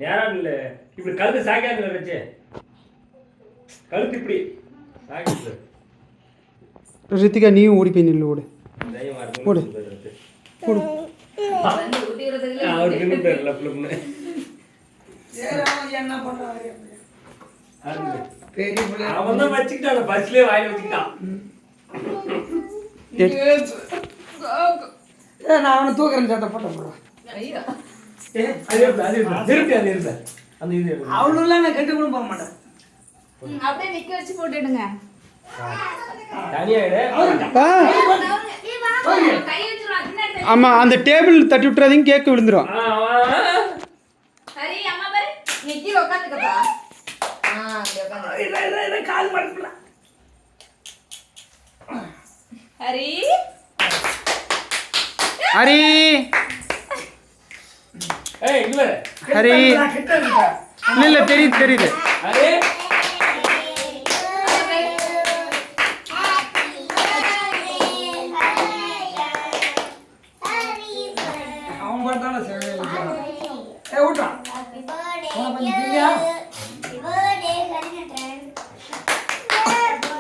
நேரம் இல்லை இப்படி கழுத்து சாக்காது வச்சு கழுத்து இப்படி சாக்கிட்டு ரித்திகா நீயும் ஓடி போய் நில்லு ஓடு ஓடு ஓடு அவருக்கு இன்னும் தெரியல பிள்ளைன்னு அவன் தான் வச்சுக்கிட்டான் பஸ்லயே வாயில வச்சுக்கிட்டான் நான் அவனை தூக்குறேன் சேர்த்த போட்டோ போடுறேன் அவ்வளோலாம் நான் கெட்டு கூட போக மாட்டேன் அப்படியே நிக்க வச்சு போட்டுடுங்க ஆமா அந்த டேபிள் தட்டி விட்டுறாதீங்க கேக் விழுந்துரும் சரி அம்மா பாரு நிக்கி உட்காந்துக்கப்பா கால் மடக்கல ஹரி ஹரி ஏய் இங்க வர ஹரி இல்ல தெரியுது தெரியுது அரே அவன் பார்த்தாலும் சரி ஏ ஊட்டா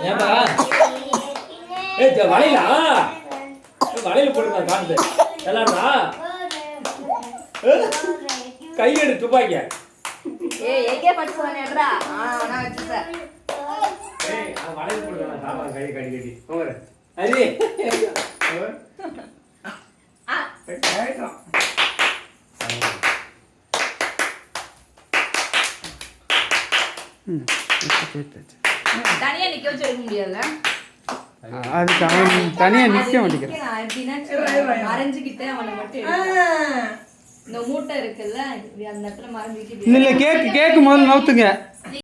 ஏம்பா ஏய் வளையலா வளையல போடுறா காட்டுது எல்லாரா கை எடு துப்பாக்கிய ஏய் எங்கே பட்டு வனேடா நான் வச்சிட்டேன் ஏய் வளையல போடுறா சாப்பா கை கடி கடி போற அரே ஏய்டா தனியா நிக்க வச்சு எடுக்க முடியாதுல அதுக்கு அவன் தனியா நிக்க மாட்டேங்கிறான் நான் எப்படின்னா மறைஞ்சுக்கிட்டே அவனை மட்டும் எடுப்பேன். இந்த மூட்டை இருக்குல்ல அந்த இடத்துல மறைஞ்சிக்கிட்டு இல்ல கேக்கு முதல்ல நவுத்துங்க